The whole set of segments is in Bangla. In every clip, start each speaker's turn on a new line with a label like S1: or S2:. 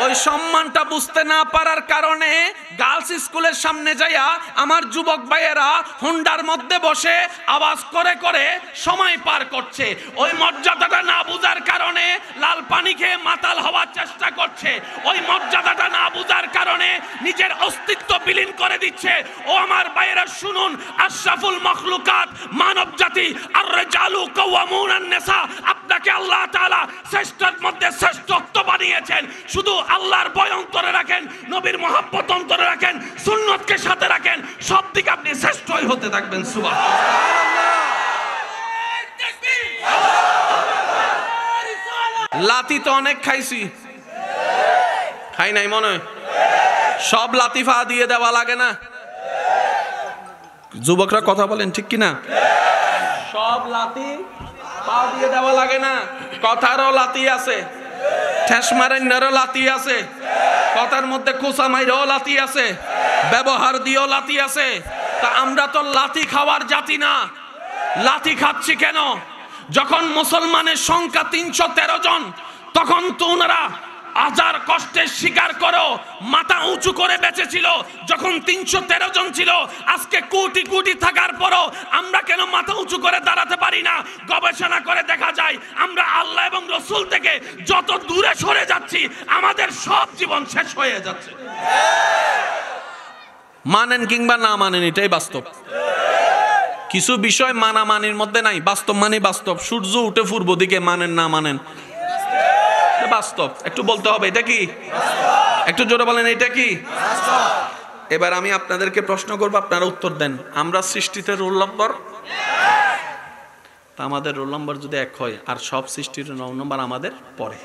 S1: ওই সম্মানটা বুঝতে না পারার কারণে গার্লস স্কুলের সামনে যাইয়া আমার যুবক ভাইয়েরা হুন্ডার মধ্যে বসে আওয়াজ করে করে সময় পার করছে। ওই মর্যাদাটা না বুঝার কারণে লাল পানি খেয়ে মাতাল হওয়ার চেষ্টা করছে। ওই মর্যাদাটা না বুঝার কারণে নিজের অস্তিত্ব বিলীন করে দিচ্ছে। ও আমার ভাইয়েরা শুনুন, আশরাফুল মখলুকাত মানব জাতি আর রিজালু কাওয়ামুনান নিসা, আপনাকে আল্লাহ তাআলা শ্রেষ্ঠের মধ্যে শ্রেষ্ঠত্ব বানিয়েছেন। শুধু আল্লাহর ভয় অন্তরে রাখেন, নবীর মহব্বত অন্তরে রাখেন, সুন্নতকে সাথে রাখেন, সব দিকে আপনি শ্রেষ্ঠই হতে থাকবেন। সুবহানাল্লাহ। লাতি তো অনেক খাইছি, খাই নাই মনে হয়? সব লাতিফা দিয়ে দেওয়া লাগে না? যুবকরা কথা বলেন ঠিক কিনা? সব লাতি পা দিয়ে দেওয়া লাগে না। কথারও লাতি আছে, ঠেস মারেন্নারও লাতি আছে, কথার মধ্যে খোসা মাইরও লাতি আছে, ব্যবহার দিয়েও লাতি আছে। তা আমরা তো লাতি খাওয়ার জাতি না। লাতি খাচ্ছি কেন? যখন মুসলমানের সংখ্যা 313 জন, তখন তো ওনারা হাজার কষ্টের স্বীকার করো মাথা উঁচু করে বেঁচেছিল। যখন 313 জন ছিল, আজকে কোটি কোটি থাকার পরও আমরা কেন মাথা উঁচু করে দাঁড়াতে পারি না? গবেষণা করে দেখা যায় আমরা আল্লাহ এবং রসুল থেকে যত দূরে সরে যাচ্ছি, আমাদের সব জীবন শেষ হয়ে যাচ্ছে। মানেন কিংবা না মানেন, এটাই বাস্তব। কিছু বিষয় মানামানির মধ্যে নাই, বাস্তব মানে বাস্তব। সূর্য উঠে পূর্ব দিকে, মানেন না মানেন, বাস্তব। একটু বলতে হবে এটা কি? একটু জোরে বলেন এটা কি? এবার আমি আপনাদেরকে প্রশ্ন করব, আপনারা উত্তর দেন। আমরা সৃষ্টিতে রোল নম্বর, তা আমাদের রোল নম্বর যদি 1 হয়, আর সব সৃষ্টির রোল নম্বর আমাদের পরে,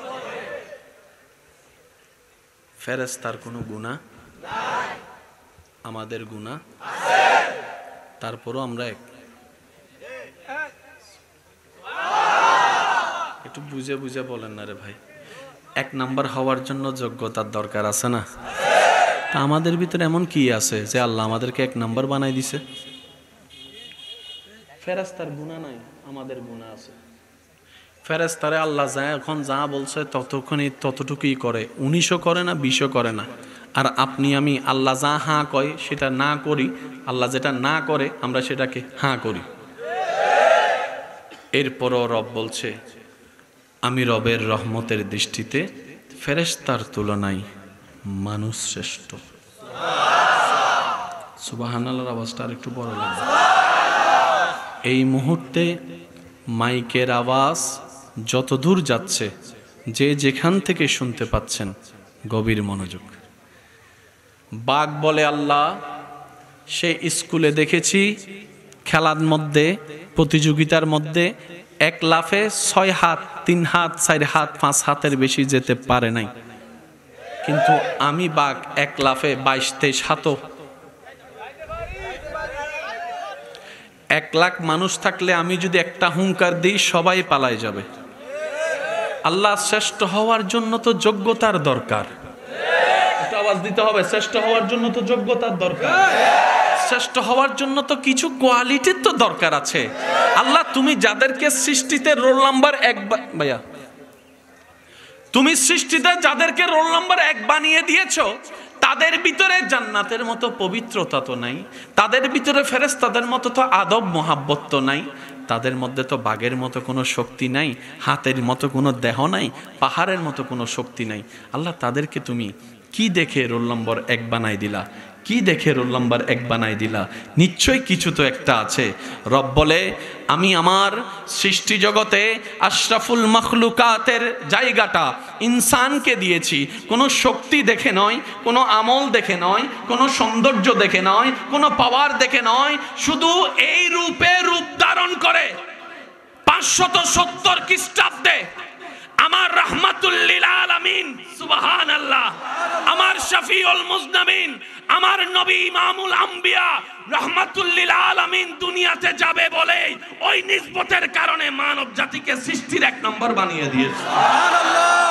S1: ফেরেশতার কোনো গুনাহ নাই, আমাদের গুনাহ আছে, তারপরও আমরা এক। একটু বুঝে বুঝে বলেন না রে ভাই। 1 নাম্বার হওয়ার জন্য যোগ্যতার দরকার আছে না? তা আমাদের ভিতরে এমন কি আছে যে আল্লাহ আমাদেরকে 1 নাম্বার বানাই দিছে? ফেরেশতার গুনাহ নাই, আমাদের গুনাহ আছে। ফেরেশতারে আল্লাহ এখন যা বলছে ততটুকুই করে, 19ও করে না, 20ও করে না। আর আপনি আমি আল্লাহ যা হাঁ কয় সেটা না করি, আল্লাহ যেটা না করে আমরা সেটাকে হাঁ করি। এরপরও রব বলছে, আমি রবের রহমতের দৃষ্টিতে ফেরেশতার তুলনায় মানুষ শ্রেষ্ঠ। সুবহানাল্লাহর আওয়াজটা আর একটু বড় লাগবে। এই মুহূর্তে মাইকের আওয়াজ যত দূর যাচ্ছে, যে যেখান থেকে শুনতে পাচ্ছেন, গভীর মনোযোগ। বাঘ বলে আল্লাহ, সে স্কুলে দেখেছি খেলার মধ্যে, প্রতিযোগিতার মধ্যে 1 লাফে 6 হাত, 3 হাত, 4 হাত, 5 হাতের বেশি যেতে পারে নাই। কিন্তু আমি বাঘ 1 লাফে 22-23 হাতও। 1 লাখ মানুষ থাকলে আমি যদি একটা হুঙ্কার দিই, সবাই পালায় যাবে। আল্লাহ শ্রেষ্ঠ হওয়ার জন্য তো যোগ্যতার দরকার। একটা আওয়াজ দিতে হবে, শ্রেষ্ঠ হওয়ার জন্য তো যোগ্যতার দরকার। শ্রেষ্ঠ হওয়ার জন্য তো কিছু কোয়ালিটির তো দরকার আছে। আল্লাহ তুমি যাদেরকে সৃষ্টিতে রোল নাম্বার 1, ভাইয়া তুমি সৃষ্টিতে যাদেরকে রোল নাম্বার 1 বানিয়ে দিয়েছো, তাদের ভিতরে জান্নাতের মতো পবিত্রতা তো নাই, তাদের ভিতরে ফেরেশতাদের মতো তো আদব মোহাব্বত তো নাই, তাদের মধ্যে তো বাঘের মতো কোনো শক্তি নাই, হাতের মতো কোনো দেহ নাই, পাহাড়ের মতো কোনো শক্তি নাই। আল্লাহ তাদেরকে তুমি কি দেখে রোল নম্বর 1 বানাই দিলা? কি দেখে রোল নাম্বার 1 বানাই দিলা? নিশ্চয়ই কিছু তো একটা আছে। রব বলে, আমি আমার সৃষ্টি জগতে আশরাফুল মখলুকাতের জায়গাটা ইনসানকে দিয়েছি। কোনো শক্তি দেখে নয়, কোনো আমল দেখে নয়, কোনো সৌন্দর্য দেখে নয়, কোনো পাওয়ার দেখে নয়, শুধু এই রূপে রূপ ধারণ করে 570 খ্রিস্টাব্দে আমার রাহমাতুল লিল আলামিন, সুবহানাল্লাহ, আমার শফিউল মুজনামিন, আমার নবী ইমামুল আম্বিয়া রাহমাতুল লিল আলামিন দুনিয়াতে যাবে বলে ওই নিসবতের কারণে মানব জাতিকে সৃষ্টির 1 নম্বর বানিয়ে দিয়েছে। সুবহানাল্লাহ।